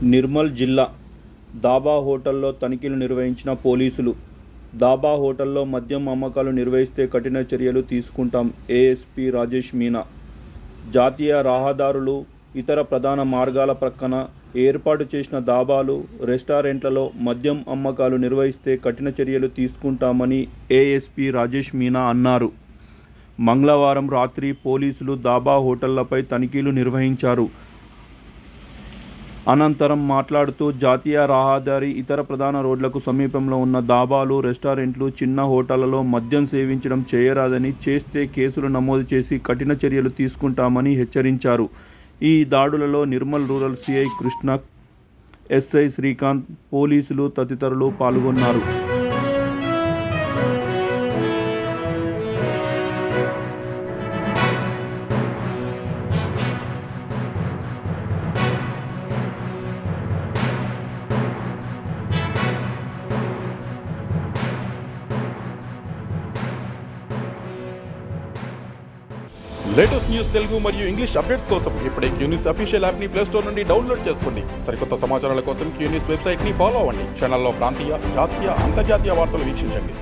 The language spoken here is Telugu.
నిర్మల్ జిల్లా దాబా హోటల్లో తనిఖీలు నిర్వహించిన పోలీసులు. దాబా హోటల్లో మద్యం అమ్మకాలు నిర్వహిస్తే కఠిన చర్యలు తీసుకుంటాం. ఏఎస్పీ రాజేష్ మీనా. జాతీయ రహదారులు, ఇతర ప్రధాన మార్గాల ప్రక్కన ఏర్పాటు చేసిన దాబాలు, రెస్టారెంట్లలో మద్యం అమ్మకాలు నిర్వహిస్తే కఠిన చర్యలు తీసుకుంటామని ఏఎస్పీ రాజేష్ మీనా అన్నారు. మంగళవారం రాత్రి పోలీసులు దాబా హోటళ్లపై తనిఖీలు నిర్వహించారు. అనంతరం మాట్లాడుతూ జాతీయ రహదారి, ఇతర ప్రధాన రోడ్లకు సమీపంలో ఉన్న దాబాలు, రెస్టారెంట్లు, చిన్న హోటళ్లలో మద్యం సేవించడం చేయరాదని, చేస్తే కేసులు నమోదు చేసి కఠిన చర్యలు తీసుకుంటామని హెచ్చరించారు. ఈ దాడులలో Nirmal rural CI Krishna, SI Srikanth, పోలీసులు తదితరులు పాల్గొన్నారు. లేటెస్ట్ న్యూస్ తెలుగు మరియు ఇంగ్లీష్ అప్డేట్స్ కోసం ఇప్పుడే క్యూన్యూస్ అఫీషియల్ యాప్ని ప్లే స్టోర్ నుండి డౌన్లోడ్ చేసుకోండి. సరికొత్త సమాచారాల కోసం క్యూన్యూస్ వెబ్సైట్ని ఫాలో అవ్వండి. ఛానల్లో ప్రాంతీయ, జాతీయ, అంతర్జాతీయ వార్తలు వీక్షించండి.